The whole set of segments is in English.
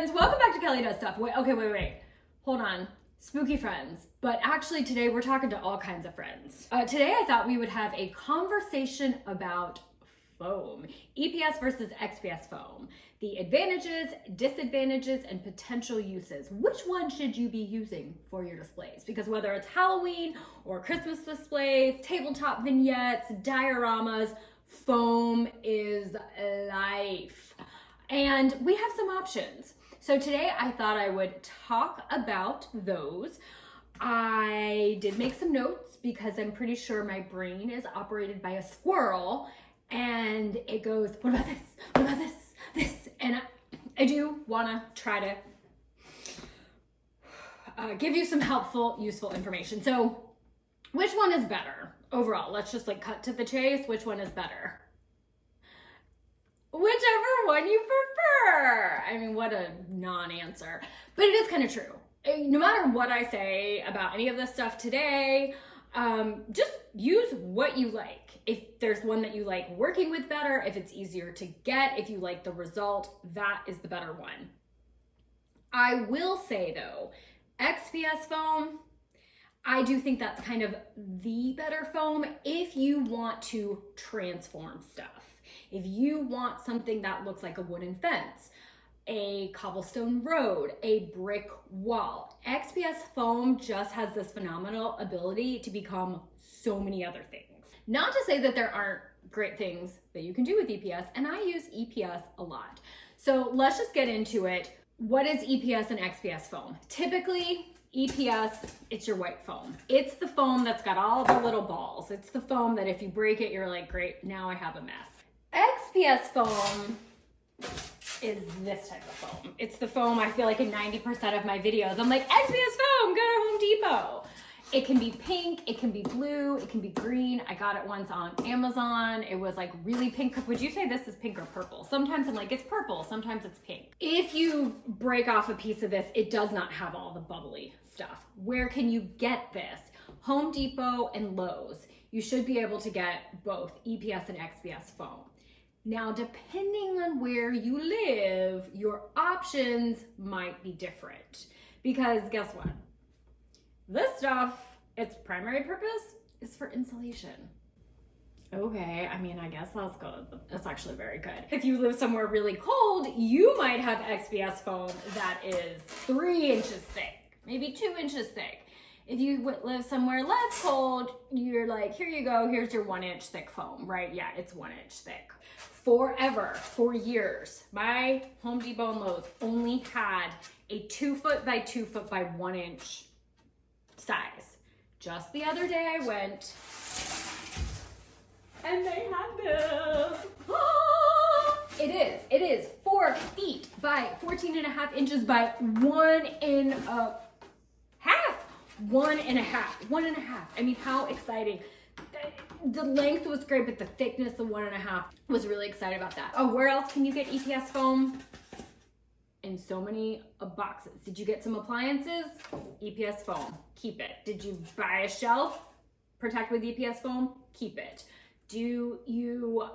friends, welcome back to Kelly Does Stuff. Wait, hold on. Spooky friends, but actually today we're talking to all kinds of friends. Today I thought we would have a conversation about foam, EPS versus XPS foam, the advantages, disadvantages, and potential uses. Which one should you be using for your displays? Because whether it's Halloween or Christmas displays, tabletop vignettes, dioramas, foam is life. And we have some options. So today I thought I would talk about those. I did make some notes because I'm pretty sure my brain is operated by a squirrel and it goes, what about this? What about this? And I do want to try to give you some helpful, useful information. So which one is better overall? Let's just cut to the chase. Which one is better? Whichever one you prefer. I mean, what a non-answer. But it is kind of true. No matter what I say about any of this stuff today, just use what you like. If there's one that you like working with better, if it's easier to get, if you like the result, that is the better one. I will say though, XPS foam, I do think that's kind of the better foam if you want to transform stuff. If you want something that looks like a wooden fence, a cobblestone road, a brick wall, XPS foam just has this phenomenal ability to become so many other things. Not to say that there aren't great things that you can do with EPS, and I use EPS a lot. So let's just get into it. What is EPS and XPS foam? Typically, EPS, it's your white foam. It's the foam that's got all the little balls. It's the foam that if you break it, you're like, great, now I have a mess. XPS foam is this type of foam. It's the foam I feel like in 90% of my videos, I'm like, XPS foam, go to Home Depot. It can be pink, it can be blue, it can be green. I got it once on Amazon. It was really pink. Would you say this is pink or purple? Sometimes I'm like, it's purple, sometimes it's pink. If you break off a piece of this, it does not have all the bubbly stuff. Where can you get this? Home Depot and Lowe's. You should be able to get both EPS and XPS foam. Now, depending on where you live, your options might be different. Because guess what? This stuff, its primary purpose is for insulation. Okay, I mean, I guess that's good. That's actually very good. If you live somewhere really cold, you might have XPS foam that is 3 inches thick, maybe 2 inches thick. If you live somewhere less cold, you're like, here you go, here's your 1 inch thick foam, right? Yeah, it's 1 inch thick. Forever, for years, my Home Depot and Lowe's only had a 2 foot by 2 foot by 1 inch size. Just the other day I went and they had this. It is 4 feet by 14.5 inches by 1.5. 1.5. I mean, how exciting. The length was great, but the thickness of 1.5 was really excited about that. Oh, where else can you get EPS foam? In so many boxes. Did you get some appliances? EPS foam, keep it. Did you buy a shelf? Protect with EPS foam? Keep it. Do you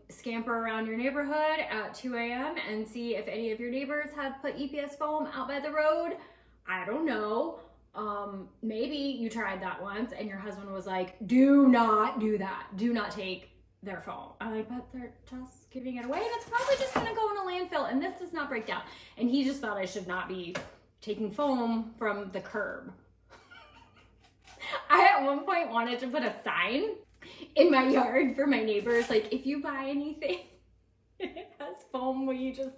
scamper around your neighborhood at 2 a.m. and see if any of your neighbors have put EPS foam out by the road? I don't know. Maybe you tried that once and your husband was like, do not do that. Do not take their foam. I'm like, but they're just giving it away and it's probably just gonna go in a landfill and this does not break down. And he just thought I should not be taking foam from the curb. I at one point wanted to put a sign in my yard for my neighbors, like, if you buy anything and it has foam, will you just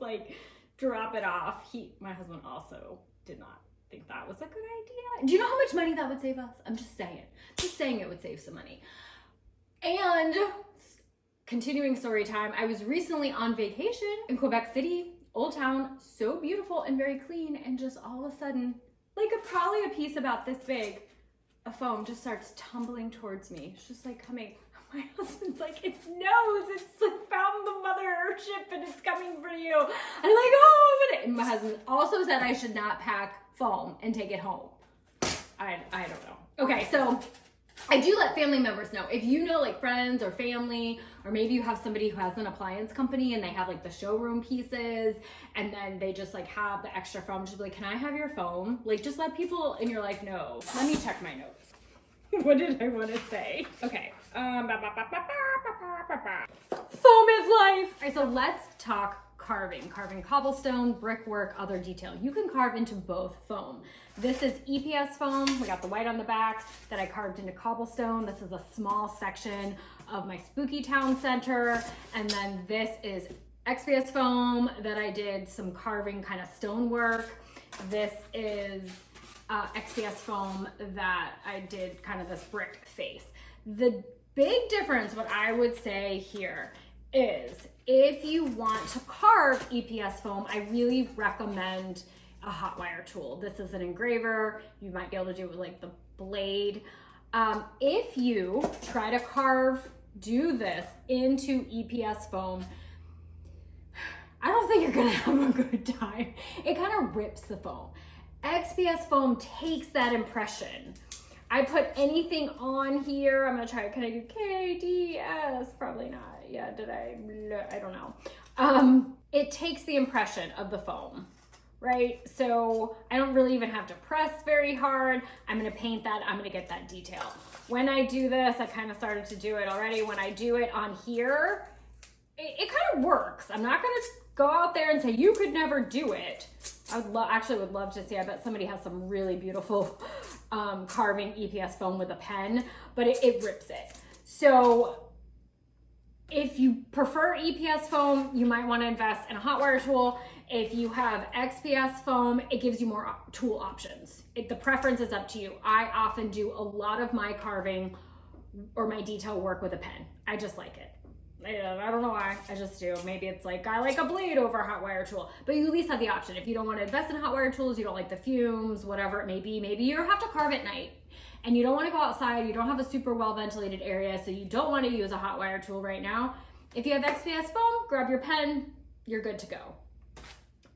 drop it off? My husband also did not think that was a good idea. Do you know how much money that would save us? I'm just saying it would save some money. And continuing story time, I was recently on vacation in Quebec City, Old Town, so beautiful and very clean, and just all of a sudden, probably a piece about this big of foam just starts tumbling towards me. It's just coming. My husband's like, it knows, it's found the mothership and it's coming for you. I'm like, oh, I'm gonna. And my husband also said I should not pack foam and take it home. I don't know. Okay, so I do let family members know. If you know like friends or family, or maybe you have somebody who has an appliance company and they have like the showroom pieces and then they just like have the extra foam, just be like, can I have your foam? Like just let people in your life know. Let me check my notes. What did I want to say? Okay. Foam is life. All right, so let's talk carving. Carving cobblestone, brickwork, other detail. You can carve into both foam. This is EPS foam. We got the white on the back that I carved into cobblestone. This is a small section of my spooky town center. And then this is XPS foam that I did some carving kind of stonework. This is XPS foam that I did kind of this brick face. The big difference, what I would say here is if you want to carve EPS foam, I really recommend a hot wire tool. This is an engraver. You might be able to do it with like the blade. If you try to do this into EPS foam, I don't think you're gonna have a good time. It kind of rips the foam. XPS foam takes that impression. I put anything on here. I'm gonna try, can I do KDS? Probably not. Yeah, did I? I don't know. It takes the impression of the foam, right? So I don't really even have to press very hard. I'm gonna paint that, I'm gonna get that detail. When I do this, I kind of started to do it already. When I do it on here, it kind of works. I'm not gonna go out there and say, you could never do it. I would love to see, I bet somebody has some really beautiful carving EPS foam with a pen, but it rips it. So if you prefer EPS foam, you might want to invest in a hot wire tool. If you have XPS foam, it gives you more tool options. The preference is up to you. I often do a lot of my carving or my detail work with a pen. I just like it. I don't know why, I just do. Maybe it's like, I like a blade over a hot wire tool, but you at least have the option. If you don't want to invest in hot wire tools, you don't like the fumes, whatever it may be, maybe you have to carve at night and you don't want to go outside, you don't have a super well ventilated area, so you don't want to use a hot wire tool right now. If you have XPS foam, grab your pen, you're good to go.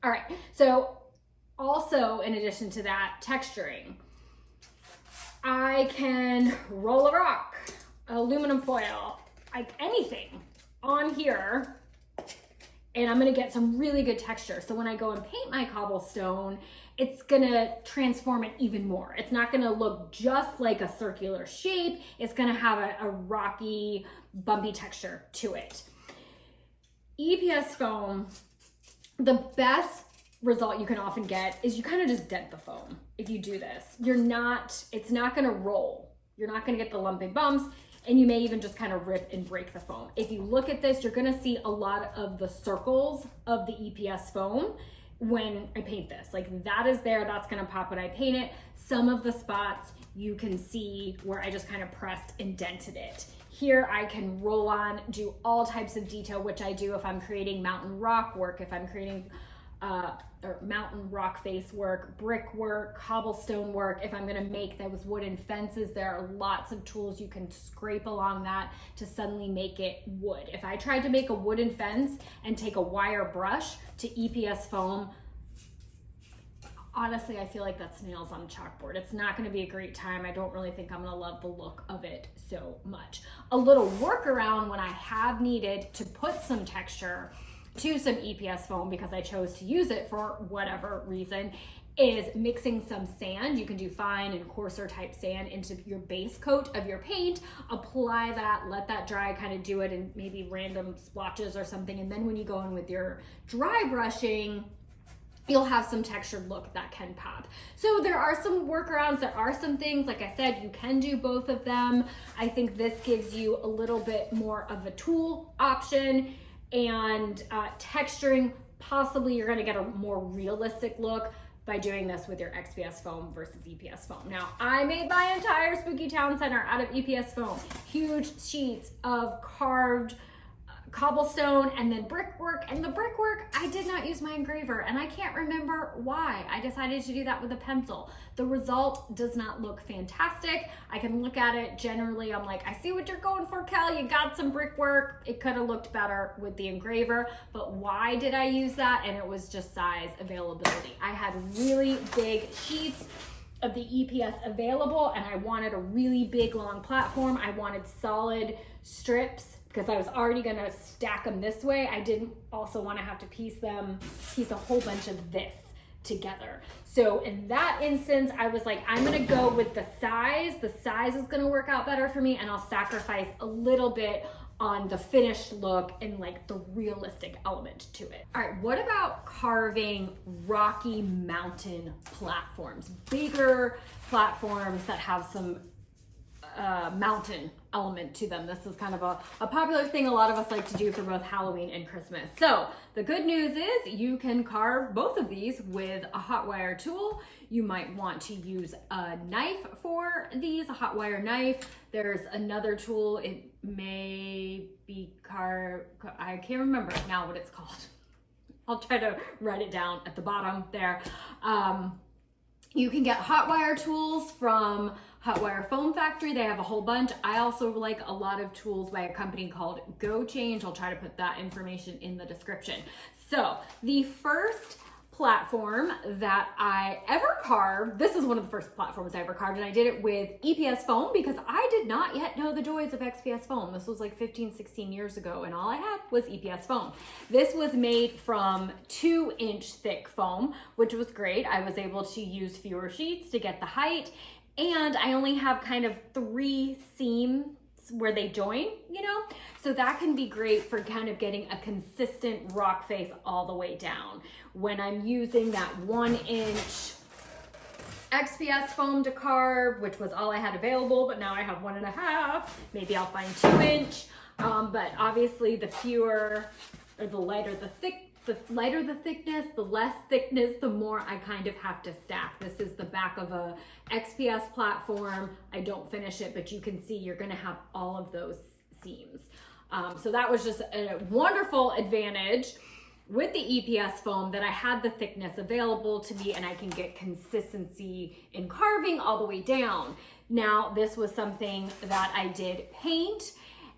All right, so also in addition to that, texturing. I can roll a rock, aluminum foil, like anything on here, and I'm gonna get some really good texture. So when I go and paint my cobblestone, it's gonna transform it even more. It's not gonna look just like a circular shape. It's gonna have a rocky, bumpy texture to it. EPS foam, the best result you can often get is you kind of just dent the foam. If you do this, it's not gonna roll. You're not gonna get the lumpy bumps, and you may even just kind of rip and break the foam. If you look at this, you're gonna see a lot of the circles of the EPS foam when I paint this. Like that is there, that's gonna pop when I paint it. Some of the spots you can see where I just kind of pressed and dented it. Here I can roll on, do all types of detail, which I do if I'm creating mountain rock work, if I'm creating or mountain rock face work, brick work, cobblestone work. If I'm gonna make those wooden fences, there are lots of tools you can scrape along that to suddenly make it wood. If I tried to make a wooden fence and take a wire brush to EPS foam, honestly, I feel like that's nails on a chalkboard. It's not gonna be a great time. I don't really think I'm gonna love the look of it so much. A little workaround when I have needed to put some texture to some EPS foam because I chose to use it for whatever reason is mixing some sand. You can do fine and coarser type sand into your base coat of your paint, apply that, let that dry, kind of do it in maybe random splotches or something. And then when you go in with your dry brushing, you'll have some textured look that can pop. So there are some workarounds, there are some things, like I said, you can do both of them. I think this gives you a little bit more of a tool option. And texturing, possibly you're gonna get a more realistic look by doing this with your XPS foam versus EPS foam. Now, I made my entire Spooky Town Center out of EPS foam. Huge sheets of carved cobblestone and then brickwork. And the brickwork, I did not use my engraver, and I can't remember why. I decided to do that with a pencil. The result does not look fantastic. I can look at it, generally I'm like, I see what you're going for, Kel, you got some brickwork. It could have looked better with the engraver, but why did I use that? And it was just size availability. I had really big sheets of the EPS available, and I wanted a really big long platform. I wanted solid strips because I was already gonna stack them this way. I didn't also want to have to piece a whole bunch of this together. So in that instance, I was like, I'm gonna go with the size. The size is gonna work out better for me, and I'll sacrifice a little bit on the finished look and like the realistic element to it. All right, what about carving rocky mountain platforms? Bigger platforms that have some mountain element to them. This is kind of a popular thing a lot of us like to do for both Halloween and Christmas. So the good news is you can carve both of these with a hot wire tool. You might want to use a knife for these, a hot wire knife. There's another tool, it may be I can't remember now what it's called. I'll try to write it down at the bottom there. You can get hot wire tools from Hot Wire Foam Factory. They have a whole bunch. I also like a lot of tools by a company called Go Change. I'll try to put that information in the description. So the first platform that I ever carved, this is one of the first platforms I ever carved, and I did it with EPS foam because I did not yet know the joys of XPS foam. This was like 15, 16 years ago, and all I had was EPS foam. This was made from 2-inch thick foam, which was great. I was able to use fewer sheets to get the height, and I only have kind of 3 seams where they join, you know? So that can be great for kind of getting a consistent rock face all the way down. When I'm using that 1-inch XPS foam to carve, which was all I had available, but now I have 1.5, maybe I'll find 2-inch. But obviously the fewer or the lighter the thickness, the less thickness, the more I kind of have to stack. This is the back of a XPS platform. I don't finish it, but you can see you're gonna have all of those seams. So that was just a wonderful advantage with the EPS foam that I had the thickness available to me and I can get consistency in carving all the way down. Now, this was something that I did paint.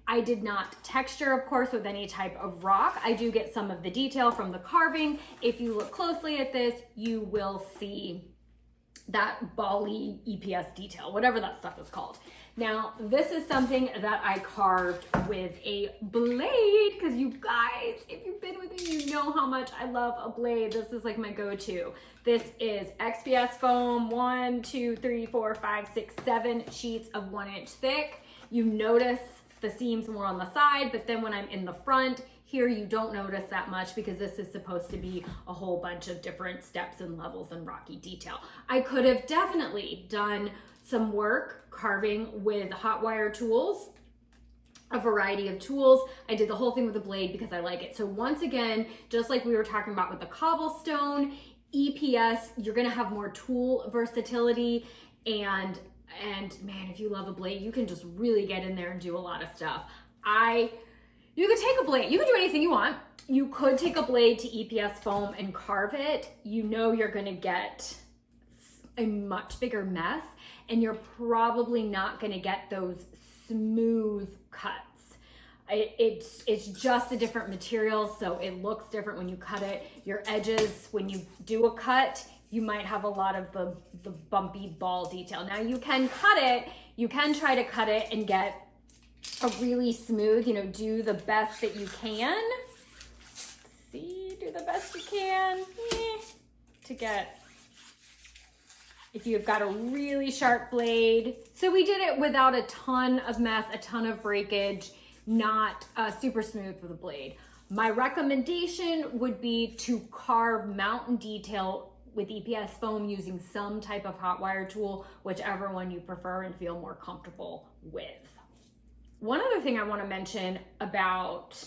I did not texture, of course, with any type of rock. I do get some of the detail from the carving. If you look closely at this, you will see that bally EPS detail, whatever that stuff is called. Now, this is something that I carved with a blade, because you guys, if you've been with me, you know how much I love a blade. This is like my go-to. This is XPS foam, 1, 2, 3, 4, 5, 6, 7 sheets of 1-inch thick. You notice the seams more on the side, but then when I'm in the front, here you don't notice that much because this is supposed to be a whole bunch of different steps and levels and rocky detail. I could have definitely done some work carving with hot wire tools, a variety of tools. I did the whole thing with a blade because I like it. So once again, just like we were talking about with the cobblestone, EPS, you're gonna have more tool versatility, and man, if you love a blade, you can just really get in there and do a lot of stuff. You could take a blade, you can do anything you want. You could take a blade to EPS foam and carve it. You know you're gonna get a much bigger mess, and you're probably not gonna get those smooth cuts. It's just a different material, so it looks different when you cut it. Your edges, when you do a cut, you might have a lot of the bumpy ball detail. Now you can cut it, you can try to cut it and get a really smooth, you know, do the best that you can. See, do the best you can to get, if you've got a really sharp blade. So we did it without a ton of mess, a ton of breakage, not super smooth with a blade. My recommendation would be to carve mountain detail with EPS foam using some type of hot wire tool, whichever one you prefer and feel more comfortable with. One other thing I want to mention about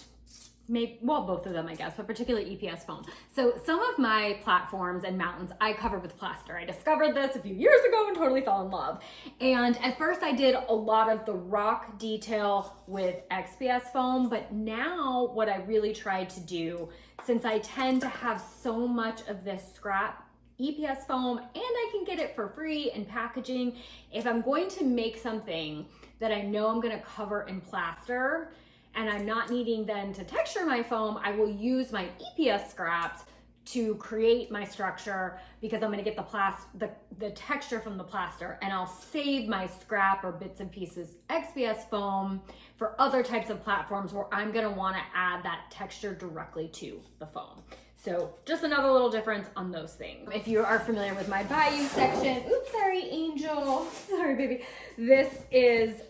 both of them, I guess, but particularly EPS foam. So some of my platforms and mountains I cover with plaster. I discovered this a few years ago and totally fell in love. And at first I did a lot of the rock detail with XPS foam, but now what I really tried to do, since I tend to have so much of this scrap EPS foam and I can get it for free in packaging, if I'm going to make something that I know I'm going to cover in plaster and I'm not needing then to texture my foam, I will use my EPS scraps to create my structure because I'm going to get the texture from the plaster, and I'll save my scrap or bits and pieces XPS foam for other types of platforms where I'm going to want to add that texture directly to the foam. So just another little difference on those things. If you are familiar with my Bayou section, oops, sorry, Angel, sorry, baby. This is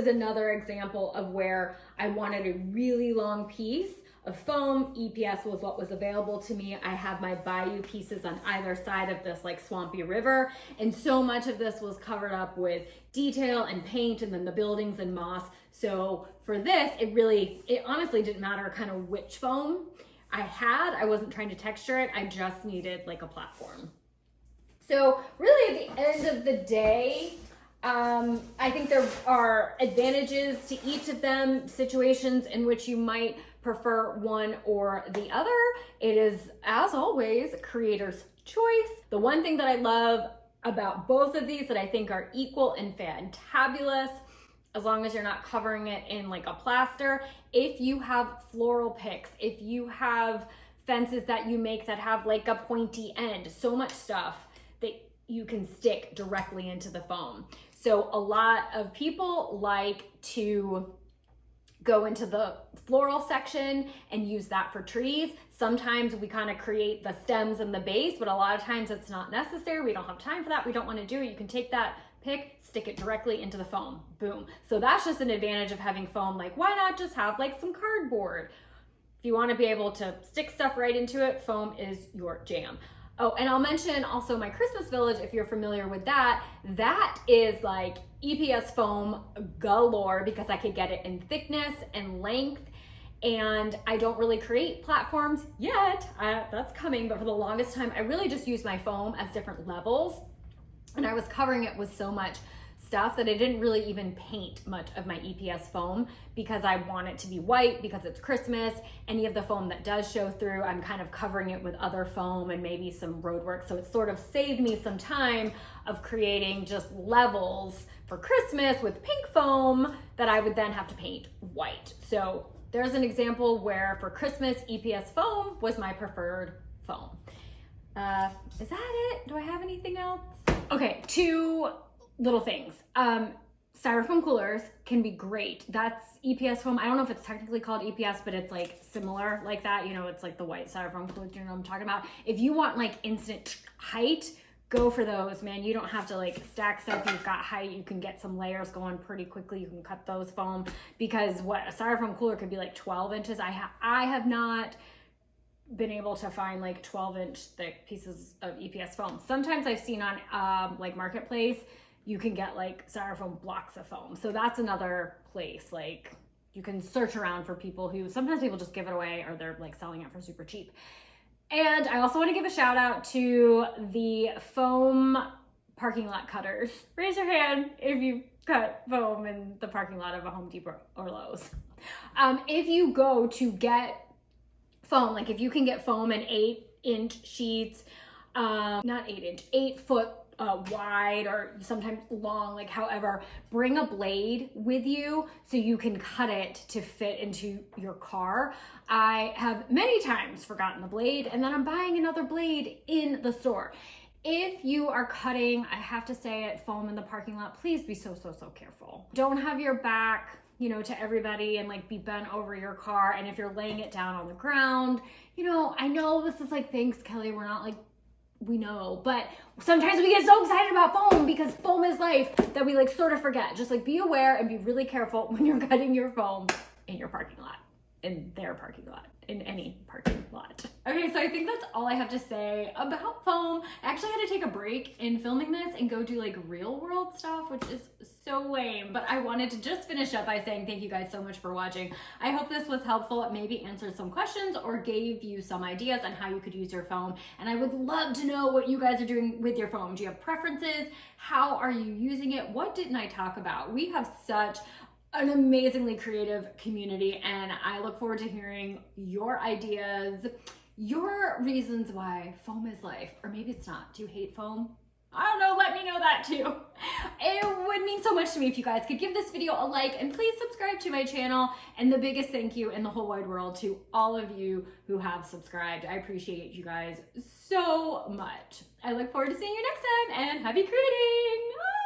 another example of where I wanted a really long piece of foam. EPS was what was available to me. I have my Bayou pieces on either side of this like swampy river, and so much of this was covered up with detail and paint and then the buildings and moss. So for this, it honestly didn't matter kind of which foam I had. I wasn't trying to texture it. I just needed like a platform. So really at the end of the day, I think there are advantages to each of them, situations in which you might prefer one or the other. It is, as always, creator's choice. The one thing that I love about both of these that I think are equal and fantabulous, as long as you're not covering it in like a plaster, if you have floral picks, if you have fences that you make that have like a pointy end, so much stuff that you can stick directly into the foam. So a lot of people like to go into the floral section and use that for trees. Sometimes we kind of create the stems and the base, but a lot of times it's not necessary. We don't have time for that. We don't want to do it. You can take that pick, stick it directly into the foam, boom. So that's just an advantage of having foam. Like, why not just have like some cardboard? If you want to be able to stick stuff right into it, foam is your jam. Oh, and I'll mention also my Christmas village, if you're familiar with that. That is like EPS foam galore because I could get it in thickness and length. And I don't really create platforms yet. That's coming, but for the longest time, I really just used my foam as different levels. And I was covering it with so much stuff that I didn't really even paint much of my EPS foam because I want it to be white because it's Christmas. Any of the foam that does show through, I'm kind of covering it with other foam and maybe some road work. So it sort of saved me some time of creating just levels for Christmas with pink foam that I would then have to paint white. So there's an example where for Christmas, EPS foam was my preferred foam. Is that it? Do I have anything else? Okay, two little things. Styrofoam coolers can be great. That's EPS foam. I don't know if it's technically called EPS, but it's like similar like that. You know, it's like the white styrofoam cooler, you know what I'm talking about? If you want like instant height, go for those, man. You don't have to like stack stuff. You've got height. You can get some layers going pretty quickly. You can cut those foam because what a styrofoam cooler could be like 12 inches. I have not been able to find like 12-inch thick pieces of EPS foam. Sometimes I've seen on like Marketplace, you can get like styrofoam blocks of foam. So that's another place. Like you can search around for people who, sometimes people just give it away or they're like selling it for super cheap. And I also want to give a shout out to the foam parking lot cutters. Raise your hand if you cut foam in the parking lot of a Home Depot or Lowe's. If you go to get foam, like if you can get foam in 8-inch sheets, not 8-inch, 8 foot wide or sometimes long, like however, bring a blade with you so you can cut it to fit into your car. I have many times forgotten the blade and then I'm buying another blade in the store. If you are cutting, I have to say it, foam in the parking lot, please be so careful. Don't have your back, you know, to everybody and like be bent over your car. And if you're laying it down on the ground, you know, I know this is like, thanks Kelly, we're not like, we know, but sometimes we get so excited about foam because foam is life that we like sort of forget. Just like be aware and be really careful when you're cutting your foam in your parking lot, in their parking lot, in any parking lot. Okay, so I think that's all I have to say about foam. I actually had to take a break in filming this and go do like real world stuff, which is so lame, but I wanted to just finish up by saying thank you guys so much for watching. I hope this was helpful. It maybe answered some questions or gave you some ideas on how you could use your foam. And I would love to know what you guys are doing with your foam. Do you have preferences? How are you using it? What didn't I talk about? We have such an amazingly creative community and I look forward to hearing your ideas, your reasons why foam is life, or maybe it's not. Do you hate foam? I don't know, let me know that too. it would mean so much to me if you guys could give this video a like and please subscribe to my channel. And the biggest thank you in the whole wide world to all of you who have subscribed. I appreciate you guys so much. I look forward to seeing you next time, and happy creating!